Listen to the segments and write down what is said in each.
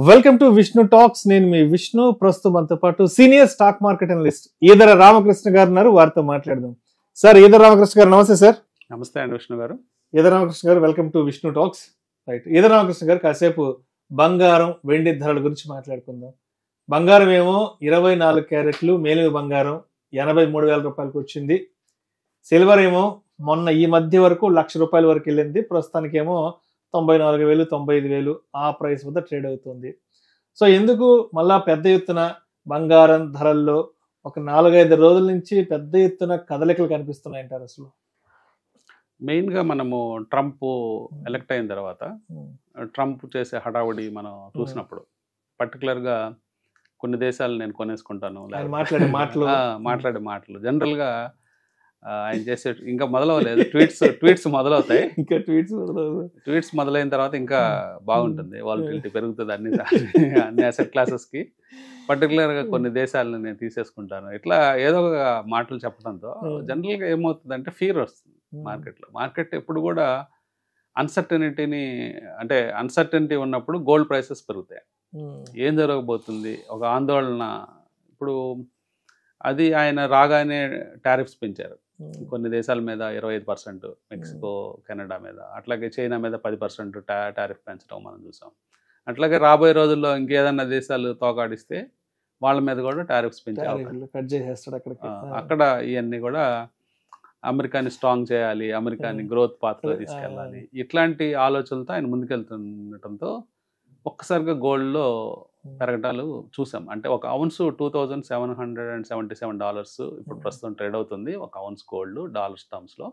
Welcome to Vishnu talks. నేను మీ విష్ణు. ప్రస్తుతం మనతో పాటు senior stock market analyst Eedara Ramakrishna గారు ఉన్నారు. వారితో మాట్లాడదాం. సార్, ఈదర రామకృష్ణ గారు నమస్తే సార్. నమస్తే అండి విష్ణు గారు. ఈదర రామకృష్ణ గారు, welcome to Vishnu talks. Right, Eedara Ramakrishna గారు, కాసేపు బంగారం వెండి ధరల గురించి మాట్లాడుకుందాం. బంగారం ఏమో 24 క్యారెట్లు మేలిమి బంగారం 83,000 రూపాయలకు వచ్చింది. సిల్వర్ ఏమో మొన్న ఈ మధ్య వరకు ₹1,00,000 వరకు వెళ్ళింది. ప్రస్తుతానికేమో 94,000 95,000 ఆ ప్రైస్ వద్ద ట్రేడ్ అవుతుంది. సో ఎందుకు మళ్ళా పెద్ద ఎత్తున బంగారం ధరల్లో ఒక 4-5 రోజుల నుంచి పెద్ద ఎత్తున కదలికలు కనిపిస్తున్నాయంటారు అసలు? మెయిన్గా మనము ట్రంప్ ఎలక్ట్ అయిన తర్వాత ట్రంప్ చేసే హడావుడి మనం చూసినప్పుడు పర్టికులర్గా కొన్ని దేశాలు నేను కొనేసుకుంటాను మాట్లాడే మాటలు జనరల్గా ఆయన చేసే ఇంకా మొదలవలేదు. ట్వీట్స్ మొదలవుతాయి. ఇంకా ట్వీట్స్ మొదలైన తర్వాత ఇంకా బాగుంటుంది. వాలటిలిటీ పెరుగుతుంది అన్ని అసెట్ క్లాసెస్కి. పర్టికులర్గా కొన్ని దేశాలను నేను తీసేసుకుంటాను ఇట్లా ఏదో ఒక మాటలు చెప్పడంతో జనరల్గా ఏమవుతుందంటే ఫీర్ వస్తుంది మార్కెట్లో. మార్కెట్ ఎప్పుడు కూడా అన్సర్టనిటీ ఉన్నప్పుడు గోల్డ్ ప్రైసెస్ పెరుగుతాయి. ఏం జరగబోతుంది ఒక ఆందోళన. ఇప్పుడు అది ఆయన రాగానే టారిఫ్స్ పెంచారు కొన్ని దేశాల మీద 25%, మెక్సికో కెనడా మీద, అట్లాగే చైనా మీద 10% టారిఫ్ పెంచడం మనం చూసాం. అట్లాగే రాబోయే రోజుల్లో ఇంకేదన్నా దేశాలు తోకాడిస్తే వాళ్ళ మీద కూడా టారిఫ్స్ అక్కడ ఇవన్నీ కూడా అమెరికాని స్ట్రాంగ్ చేయాలి, అమెరికాని గ్రోత్ పాత్రలో తీసుకెళ్ళాలి, ఇట్లాంటి ఆలోచనలతో ఆయన ముందుకెళ్తుండటంతో ఒక్కసారిగా గోల్డ్లో పెరగటాలు చూసాం. అంటే ఒక ఔన్స్ $2,777 ఇప్పుడు ప్రస్తుతం ట్రేడ్ అవుతుంది. ఒక ఔన్స్ గోల్డ్ డాలర్స్ టర్మ్స్లో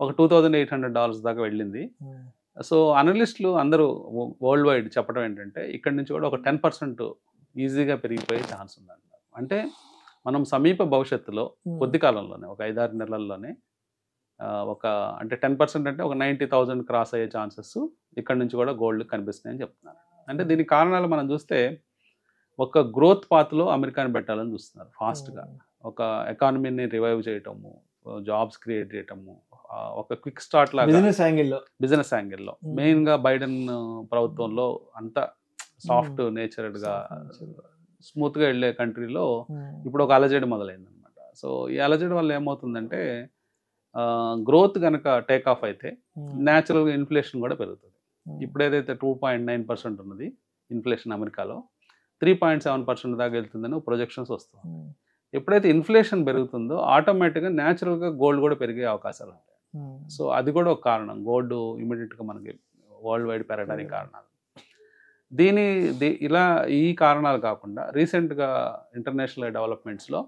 ఒక $2,800 దాకా వెళ్ళింది. సో అనలిస్టులు అందరూ వరల్డ్ వైడ్ చెప్పడం ఏంటంటే ఇక్కడి నుంచి కూడా ఒక 10% ఈజీగా పెరిగిపోయే ఛాన్స్ ఉందంటారు. అంటే మనం సమీప భవిష్యత్తులో కొద్ది కాలంలోనే ఒక 5-6 నెలల్లోనే అంటే 10% అంటే ఒక 90,000 క్రాస్ అయ్యే ఛాన్సెస్ ఇక్కడ నుంచి కూడా గోల్డ్ కనిపిస్తున్నాయని చెప్తున్నారు. అంటే దీనికి కారణాలు మనం చూస్తే ఒక గ్రోత్ పాత్లో అమెరికాని పెట్టాలని చూస్తున్నారు ఫాస్ట్గా. ఒక ఎకానమీని రివైవ్ చేయటము, జాబ్స్ క్రియేట్ చేయటము, ఒక క్విక్ స్టార్ట్ లాగా బిజినెస్ యాంగిల్లో. మెయిన్గా బైడెన్ ప్రభుత్వంలో అంతా సాఫ్ట్ నేచర్డ్గా స్మూత్గా వెళ్ళే కంట్రీలో ఇప్పుడు ఒక అలజడి మొదలైందనమాట. సో ఈ అలజడి వల్ల ఏమవుతుందంటే గ్రోత్ కనుక టేక్ ఆఫ్ అయితే న్యాచురల్గా ఇన్ఫ్లేషన్ కూడా పెరుగుతుంది. ఇప్పుడు ఏదైతే 2.9% ఉన్నది ఇన్ఫ్లేషన్ అమెరికాలో 3.7% దాకా వెళ్తుందని ప్రొజెక్షన్స్ వస్తుంది. ఎప్పుడైతే ఇన్ఫ్లేషన్ పెరుగుతుందో ఆటోమేటిక్గా న్యాచురల్గా గోల్డ్ కూడా పెరిగే అవకాశాలు ఉంటాయి. సో అది కూడా ఒక కారణం గోల్డ్ ఇమీడియట్గా మనకి వరల్డ్ వైడ్ పెరగడానికి కారణాలు. ఇలా ఈ కారణాలు కాకుండా రీసెంట్గా ఇంటర్నేషనల్ డెవలప్మెంట్స్లో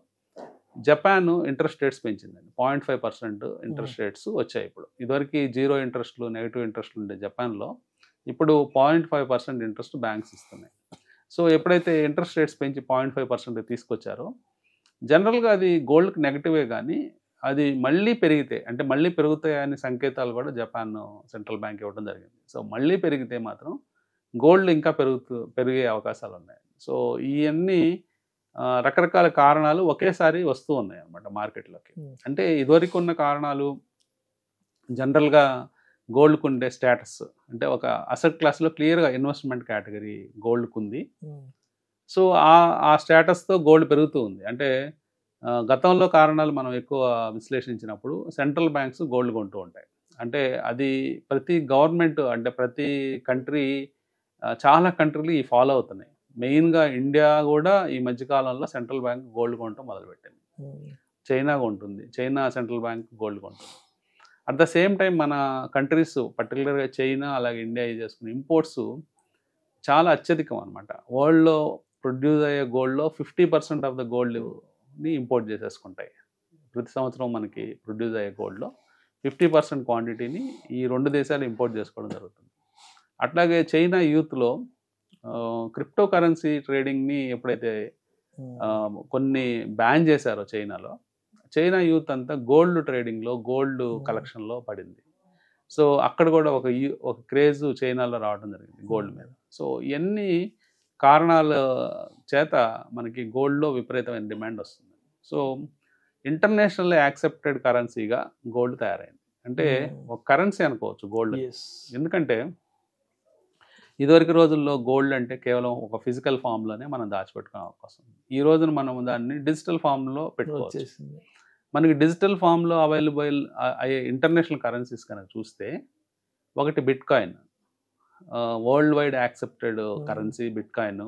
జపాన్ ఇంట్రెస్ట్ రేట్స్ పెంచిందండి. 0.5% ఇంట్రెస్ట్ రేట్స్ వచ్చాయి. ఇప్పుడు ఇదివరకు 0 ఇంట్రెస్ట్లు, నెగిటివ్ ఇంట్రెస్ట్లు ఉండే జపాన్లో ఇప్పుడు 0.5% ఇంట్రెస్ట్ బ్యాంక్స్ ఇస్తున్నాయి. సో ఎప్పుడైతే ఇంట్రెస్ట్ రేట్స్ పెంచి 0.5% తీసుకొచ్చారో జనరల్గా అది గోల్డ్కి నెగిటివే, కానీ అది మళ్ళీ పెరిగితే అంటే మళ్ళీ పెరుగుతాయని సంకేతాలు కూడా జపాన్ సెంట్రల్ బ్యాంక్ ఇవ్వడం జరిగింది. సో మళ్ళీ పెరిగితే మాత్రం గోల్డ్ ఇంకా పెరిగే అవకాశాలు ఉన్నాయి. సో ఇవన్నీ రకరకాల కారణాలు ఒకేసారి వస్తూ ఉన్నాయి అన్నమాట మార్కెట్లోకి. అంటే ఇదివరకు ఉన్న కారణాలు జనరల్గా గోల్డ్కు ఉండే స్టేటస్, అంటే ఒక అసెట్ క్లాస్లో క్లియర్గా ఇన్వెస్ట్మెంట్ కేటగిరీ గోల్డ్కు ఉంది. సో ఆ స్టేటస్తో గోల్డ్ పెరుగుతూ ఉంది. అంటే గతంలో కారణాలు మనం ఎక్కువ విశ్లేషించినప్పుడు సెంట్రల్ బ్యాంక్స్ గోల్డ్ కొంటూ ఉంటాయి. అంటే అది ప్రతి గవర్నమెంట్, అంటే ప్రతి కంట్రీ, చాలా కంట్రీలు ఈ ఫాలో అవుతున్నాయి. మెయిన్గా ఇండియా కూడా ఈ మధ్యకాలంలో సెంట్రల్ బ్యాంక్ గోల్డ్ కొనటం మొదలుపెట్టింది. చైనా కొంటుంది, చైనా సెంట్రల్ బ్యాంక్ గోల్డ్ కొంటుంది. అట్ ద సేమ్ టైం మన కంట్రీస్ పర్టికులర్గా చైనా అలాగే ఇండియా చేసుకునే ఇంపోర్ట్స్ చాలా అత్యధికం అనమాట. వరల్డ్లో ప్రొడ్యూస్ అయ్యే గోల్డ్లో 50% ఆఫ్ ద గోల్డ్ని ఇంపోర్ట్ చేసేసుకుంటాయి. ప్రతి సంవత్సరం మనకి ప్రొడ్యూస్ అయ్యే గోల్డ్లో 50% క్వాంటిటీని ఈ 2 దేశాలు ఇంపోర్ట్ చేసుకోవడం జరుగుతుంది. అట్లాగే చైనా యూత్లో క్రిప్టో కరెన్సీ ట్రేడింగ్ని ఎప్పుడైతే కొన్ని బ్యాన్ చేశారో చైనాలో, చైనా యూత్ అంతా గోల్డ్ ట్రేడింగ్లో, గోల్డ్ కలెక్షన్లో పడింది. సో అక్కడ కూడా ఒక క్రేజ్ చైనాలో రావడం జరిగింది గోల్డ్ మీద. సో ఇవన్నీ కారణాల చేత మనకి గోల్డ్లో విపరీతమైన డిమాండ్ వస్తుంది. సో ఇంటర్నేషనల్ యాక్సెప్టెడ్ కరెన్సీగా గోల్డ్ తయారైంది. అంటే ఒక కరెన్సీ అనుకోవచ్చు గోల్డ్. ఎందుకంటే ఇదివరకు రోజుల్లో గోల్డ్ అంటే కేవలం ఒక ఫిజికల్ ఫామ్లోనే మనం దాచిపెట్టుకునే అవకాశం ఉంది. ఈ రోజున మనం దాన్ని డిజిటల్ ఫామ్లో పెట్టుకోవచ్చు. వచ్చేసింది. మనకి డిజిటల్ ఫామ్లో అవైలబుల్ అయ్యే ఇంటర్నేషనల్ కరెన్సీస్ కనుక చూస్తే ఒకటి bitcoin, world wide accepted currency bitcoin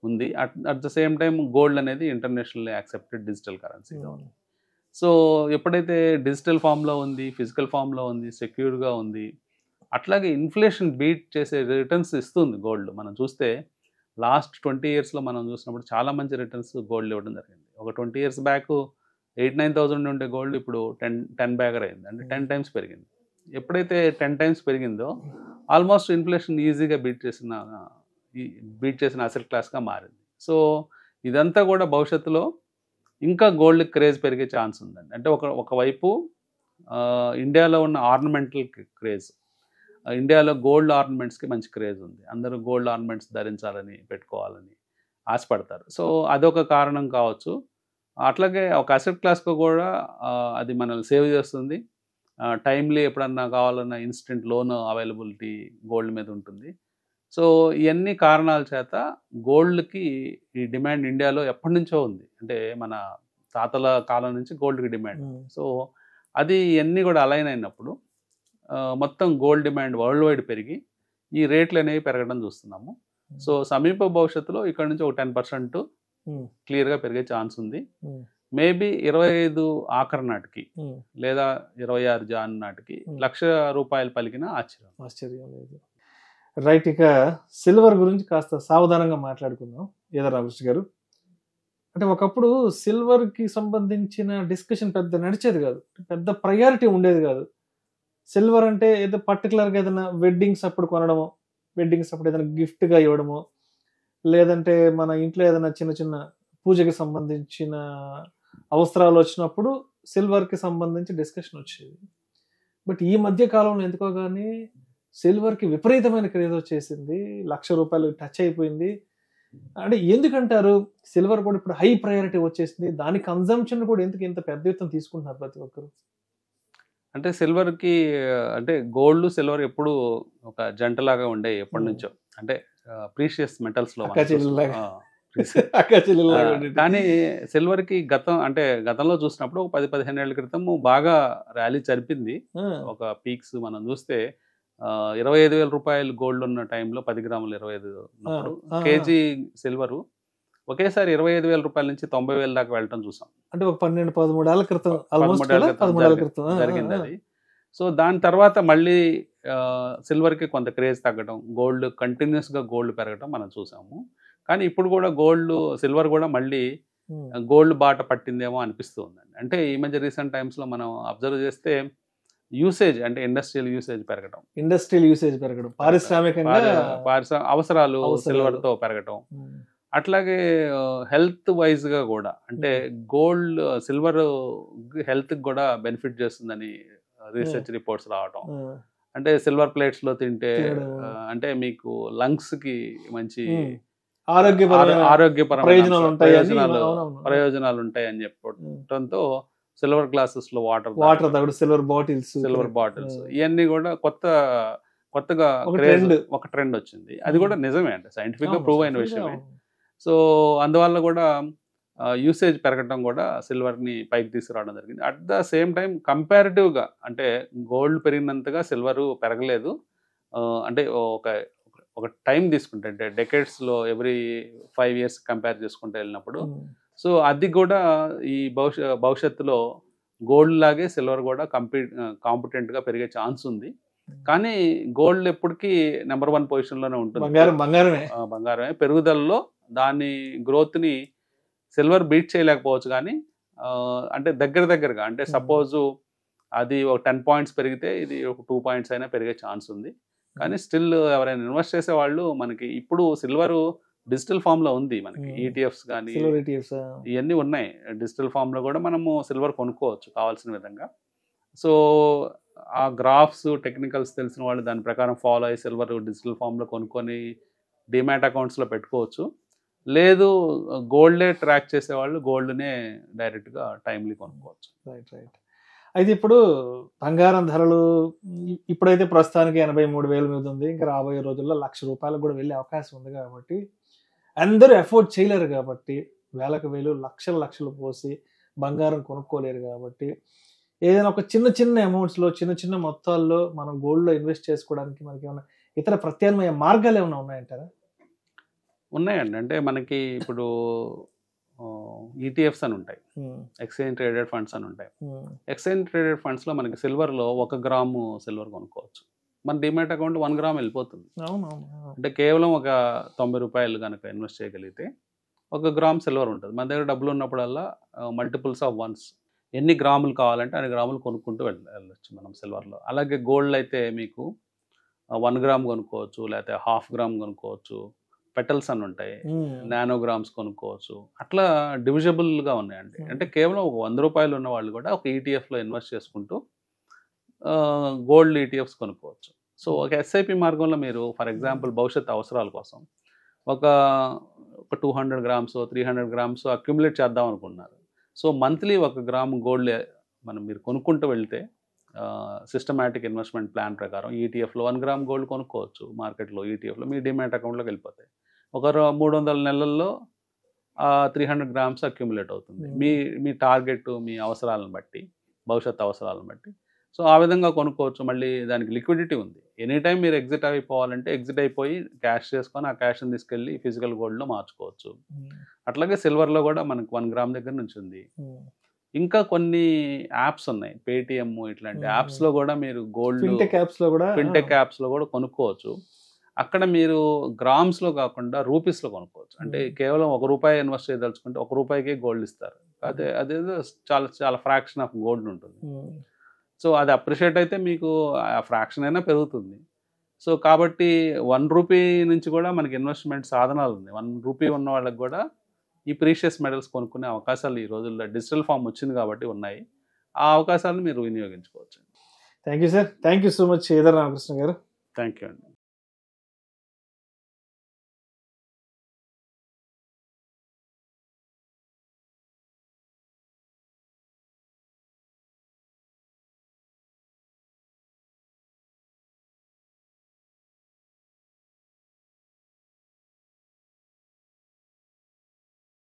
ఉంది. At the same time gold అనేది ఇంటర్నేషనల్లీ యాక్సెప్టెడ్ డిజిటల్ కరెన్సీగా ఉంది. సో ఎప్పుడైతే డిజిటల్ ఫామ్లో ఉంది, ఫిజికల్ ఫామ్లో ఉంది, సెక్యూర్గా ఉంది, అట్లాగే ఇన్ఫ్లేషన్ బీట్ చేసే రిటర్న్స్ ఇస్తుంది గోల్డ్. మనం చూస్తే లాస్ట్ 20 yearsలో మనం చూసినప్పుడు చాలా మంచి రిటర్న్స్ గోల్డ్ ఇవ్వడం జరిగింది. ఒక 20 years బ్యాక్ 8-9,000 ఉండే గోల్డ్ ఇప్పుడు 10 బ్యాగర్ అయింది, అంటే 10 times పెరిగింది. ఎప్పుడైతే 10 times పెరిగిందో ఆల్మోస్ట్ ఇన్ఫ్లేషన్ ఈజీగా బీట్ చేసిన అసెట్ క్లాస్గా మారింది. సో ఇదంతా కూడా భవిష్యత్తులో ఇంకా గోల్డ్ క్రేజ్ పెరిగే ఛాన్స్ ఉందండి. అంటే ఒకవైపు ఇండియాలో ఉన్న ఆర్నమెంటల్ క్రేజ్, ఇండియాలో గోల్డ్ ఆర్నమెంట్స్కి మంచి క్రేజ్ ఉంది. అందరూ గోల్డ్ ఆర్నమెంట్స్ ధరించాలని, పెట్టుకోవాలని ఆశపడతారు. సో అదొక కారణం కావచ్చు. అట్లాగే ఒక అసెట్ క్లాస్కు కూడా అది మనల్ని సేవ్ చేస్తుంది. టైమ్లీ ఎప్పుడన్నా కావాలన్నా ఇన్స్టెంట్ లోన్ అవైలబిలిటీ గోల్డ్ మీద ఉంటుంది. సో ఇవన్నీ కారణాల చేత గోల్డ్కి ఈ డిమాండ్ ఇండియాలో ఎప్పటి నుంచో ఉంది. అంటే మన తాతల కాలం నుంచి గోల్డ్కి డిమాండ్. సో అది ఇవన్నీ కూడా అలైన్ అయినప్పుడు మొత్తం గోల్డ్ డిమాండ్ వరల్డ్ వైడ్ పెరిగి ఈ రేట్లు అనేవి పెరగడం చూస్తున్నాము. సో సమీప భవిష్యత్తులో ఇక్కడ నుంచి ఒక 10% క్లియర్గా పెరిగే ఛాన్స్ ఉంది. మేబీ 25 ఆఖరి నాటికి లేదా 26 జాన్ నాటికి ₹1,00,000 పలికిన ఆశ్చర్యం లేదు. రైట్, ఇక సిల్వర్ గురించి కాస్త సావధానంగా మాట్లాడుకుందాం ఏదర్ రామకృష్ణ గారు. అంటే ఒకప్పుడు సిల్వర్కి సంబంధించిన డిస్కషన్ పెద్ద నడిచేది కాదు, పెద్ద ప్రయారిటీ ఉండేది కాదు. సిల్వర్ అంటే ఏదో పర్టికులర్గా ఏదైనా వెడ్డింగ్స్ అప్పుడు కొనడమో, వెడ్డింగ్స్ అప్పుడు ఏదైనా గిఫ్ట్గా ఇవ్వడమో, లేదంటే మన ఇంట్లో ఏదైనా చిన్న చిన్న పూజకి సంబంధించిన అవసరాలు వచ్చినప్పుడు సిల్వర్కి సంబంధించి డిస్కషన్ వచ్చేది. బట్ ఈ మధ్య కాలంలో ఎందుకో కానీ సిల్వర్కి విపరీతమైన క్రేజ్ వచ్చేసింది, ₹1,00,000 టచ్ అయిపోయింది. అంటే ఎందుకంటారు సిల్వర్ కూడా ఇప్పుడు హై ప్రయారిటీ వచ్చేసింది, దాని కన్జంప్షన్ కూడా ఎందుకు ఇంత పెద్ద ఎత్తున తీసుకుంటున్నారు ప్రతి ఒక్కరు? అంటే సిల్వర్కి అంటే గోల్డ్ సిల్వర్ ఎప్పుడు ఒక జంటలాగా ఉండే ఎప్పటి నుంచో, అంటే ప్రీషియస్ మెటల్స్లో. కానీ సిల్వర్కి గతంలో చూసినప్పుడు ఒక 10-15 ఏళ్ల క్రితం బాగా ర్యాలీ జరిపింది. ఒక పీక్స్ మనం చూస్తే ₹25,000 గోల్డ్ ఉన్న టైంలో 10 గ్రాములు 25 ఉన్నప్పుడు కేజీ సిల్వరు ఒకేసారి ₹25,000 నుంచి 90,000 దాకా వెళ్ళటం చూసాం. అంటే ఒక 12-13 ఏళ్ల క్రితం జరిగింది అది. సో దాని తర్వాత మళ్ళీ సిల్వర్కి కొంత క్రేజ్ తగ్గడం, గోల్డ్ కంటిన్యూస్గా గోల్డ్ పెరగడం మనం చూసాము. కానీ ఇప్పుడు కూడా సిల్వర్ కూడా మళ్ళీ గోల్డ్ బాట పట్టిందేమో అనిపిస్తూ ఉందండి. అంటే ఈ మధ్య రీసెంట్ టైమ్స్లో మనం అబ్జర్వ్ చేస్తే యూసేజ్, అంటే ఇండస్ట్రియల్ యూసేజ్ పెరగడం, పారిశ్రామికంగా అవసరాలు సిల్వర్తో పెరగడం, అట్లాగే హెల్త్ వైజ్గా కూడా, అంటే సిల్వర్ హెల్త్కి కూడా బెనిఫిట్ చేస్తుందని రీసెర్చ్ రిపోర్ట్స్ రావడం. అంటే సిల్వర్ ప్లేట్స్లో తింటే అంటే మీకు లంగ్స్కి మంచి ఆరోగ్యపరమైన ప్రయోజనాలు ఉంటాయని చెప్పడంతో సిల్వర్ గ్లాసెస్లో వాటర్ తాగడం, సిల్వర్ బాటిల్స్ ఇవన్నీ కూడా కొత్తగా ఒక ట్రెండ్ వచ్చింది. అది కూడా నిజమే, అంటే సైంటిఫిక్గా ప్రూవ్ అయిన విషయమే. సో అందువల్ల కూడా యూసేజ్ పెరగడం కూడా సిల్వర్ని పైకి తీసుకురావడం జరిగింది. అట్ ద సేమ్ టైం కంపారిటివ్గా, అంటే గోల్డ్ పెరిగినంతగా సిల్వర్ పెరగలేదు. అంటే ఒక టైం తీసుకుంటే, అంటే డెకేడ్స్లో ఎవ్రీ 5 years కంపేర్ చేసుకుంటూ వెళ్ళినప్పుడు, సో అది కూడా ఈ భవిష్యత్తులో గోల్డ్ లాగే సిల్వర్ కూడా కాంపిటెంట్గా పెరిగే ఛాన్స్ ఉంది. కానీ గోల్డ్ ఎప్పటికీ నెంబర్ 1 పొజిషన్లోనే ఉంటుంది. బంగారమే పెరుగుదలలో దాని గ్రోత్ని సిల్వర్ బీట్ చేయలేకపోవచ్చు. కానీ అంటే దగ్గరగా, అంటే సపోజు అది ఒక 10 points పెరిగితే ఇది ఒక 2 points అయినా పెరిగే ఛాన్స్ ఉంది. కానీ స్టిల్ ఎవరైనా ఇన్వెస్ట్ చేసే వాళ్ళు, మనకి ఇప్పుడు సిల్వర్ డిజిటల్ ఫామ్లో ఉంది, మనకి ఈటీఎఫ్స్ కానీ ఇవన్నీ ఉన్నాయి. డిజిటల్ ఫామ్లో కూడా మనము సిల్వర్ కొనుక్కోవచ్చు కావాల్సిన విధంగా. సో ఆ గ్రాఫ్స్ టెక్నికల్స్ తెలిసిన వాళ్ళు దాని ప్రకారం ఫాలో అయ్యి సిల్వర్ డిజిటల్ ఫామ్లో కొనుక్కొని డిమాట్ అకౌంట్స్లో పెట్టుకోవచ్చు. లేదు గోల్డే ట్రాక్ చేసేవాళ్ళు గోల్డ్నే డైరెక్ట్గా టైమ్లీ కొనుక్కోవచ్చు. రైట్. అయితే ఇప్పుడు బంగారం ధరలు ఇప్పుడైతే ప్రస్తుతానికి 83,000 మీద ఉంది. ఇంకా రాబోయే రోజుల్లో ₹1,00,000 కూడా వెళ్ళే అవకాశం ఉంది కాబట్టి అందరూ అఫోర్డ్ చేయలేరు కాబట్టి వేలకు వేలు లక్షలు పోసి బంగారం కొనుక్కోలేరు కాబట్టి ఏదైనా ఒక చిన్న అమౌంట్స్లో చిన్న మొత్తాల్లో మనం గోల్డ్లో ఇన్వెస్ట్ చేసుకోవడానికి మనకి ఏమైనా ఇతర ప్రత్యామ్నాయ మార్గాలు ఏమైనా ఉన్నాయంటారా? ఉన్నాయండి. అంటే మనకి ఇప్పుడు ఈటీఎఫ్స్ అని ఉంటాయి, ఎక్స్చేంజ్ ట్రేడెడ్ ఫండ్స్ అని ఉంటాయి. ఎక్స్చేంజ్ ట్రేడెడ్ ఫండ్స్లో మనకి సిల్వర్లో 1 గ్రాము సిల్వర్ కొనుక్కోవచ్చు. మన డిమాట్ అకౌంట్ 1 గ్రామ్ వెళ్ళిపోతుంది. అంటే కేవలం ఒక ₹90 కనుక ఇన్వెస్ట్ చేయగలిగితే 1 గ్రామ్ సిల్వర్ ఉంటుంది. మన దగ్గర డబ్బులు ఉన్నప్పుడల్లా మల్టిపుల్స్ ఆఫ్ వన్స్ ఎన్ని గ్రాములు కావాలంటే అన్ని గ్రాములు కొనుక్కుంటూ వెళ్ళొచ్చు మనం సిల్వర్లో. అలాగే గోల్డ్ అయితే మీకు 1 గ్రామ్ కొనుక్కోవచ్చు, లేకపోతే 1/2 గ్రామ్ కొనుక్కోవచ్చు. పెటల్స్ అని ఉంటాయి, నానోగ్రామ్స్ కొనుక్కోవచ్చు. అట్లా డివిజబుల్గా ఉన్నాయండి. అంటే కేవలం ఒక ₹100 ఉన్న వాళ్ళు కూడా ఒక ఈటీఎఫ్లో ఇన్వెస్ట్ చేసుకుంటూ గోల్డ్ ఈటీఎఫ్స్ కొనుక్కోవచ్చు. సో ఒక ఎస్ఐపి మార్గంలో మీరు ఫర్ ఎగ్జాంపుల్ భవిష్యత్ అవసరాల కోసం ఒక 200 గ్రామ్స్ 300 గ్రామ్స్ అక్యుములేట్ చేద్దాం అనుకుంటున్నారు. సో మంత్లీ 1 గ్రామ్ గోల్డ్ మీరు కొనుక్కుంటూ వెళ్తే సిస్టమాటిక్ ఇన్వెస్ట్మెంట్ ప్లాన్ ప్రకారం ఈటీఎఫ్లో 1 గ్రామ్ గోల్డ్ కొనుక్కోవచ్చు. మార్కెట్లో ఈటీఎఫ్లో మీ డిమాట్ అకౌంట్లోకి వెళ్ళిపోతాయి. ఒక 300 నెలల్లో 300 గ్రామ్స్ అక్యుములేట్ అవుతుంది. మీ టార్గెట్, మీ అవసరాలను బట్టి, భవిష్యత్ అవసరాలను బట్టి. సో ఆ విధంగా కొనుక్కోవచ్చు. మళ్ళీ దానికి లిక్విడిటీ ఉంది. ఎనీ టైం మీరు ఎగ్జిట్ అయిపోవాలంటే ఎగ్జిట్ అయిపోయి క్యాష్ చేసుకొని ఆ క్యాష్ని తీసుకెళ్ళి ఫిజికల్ గోల్డ్లో మార్చుకోవచ్చు. అట్లాగే సిల్వర్లో కూడా మనకు 1 గ్రామ్ దగ్గర నుంచి ఉంది. ఇంకా కొన్ని యాప్స్ ఉన్నాయి, పేటిఎం ఇట్లాంటి యాప్స్లో కూడా మీరు గోల్డ్ ఫిన్టెక్ యాప్స్లో కూడా కొనుక్కోవచ్చు. అక్కడ మీరు గ్రామ్స్లో కాకుండా రూపీస్లో కొనుక్కోవచ్చు. అంటే కేవలం ₹1 ఇన్వెస్ట్ చేయదలుచుకుంటే ₹1కే గోల్డ్ ఇస్తారు. అదేదో చాలా ఫ్రాక్షన్ ఆఫ్ గోల్డ్ ఉంటుంది. సో అది అప్రిషియేట్ అయితే మీకు ఆ ఫ్రాక్షన్ అయినా పెరుగుతుంది. సో కాబట్టి ₹1 నుంచి కూడా మనకి ఇన్వెస్ట్మెంట్ సాధనాలు ఉన్నాయి. ₹1 ఉన్న వాళ్ళకి కూడా ఈ ప్రీషియస్ మెటల్స్ కొనుక్కునే అవకాశాలు ఈ రోజుల్లో డిజిటల్ ఫామ్ వచ్చింది కాబట్టి ఉన్నాయి. ఆ అవకాశాలను మీరు వినియోగించుకోవచ్చు. Thank you sir. Thank you so much Edara Ramakrishna గారు. థ్యాంక్ యూ అండి.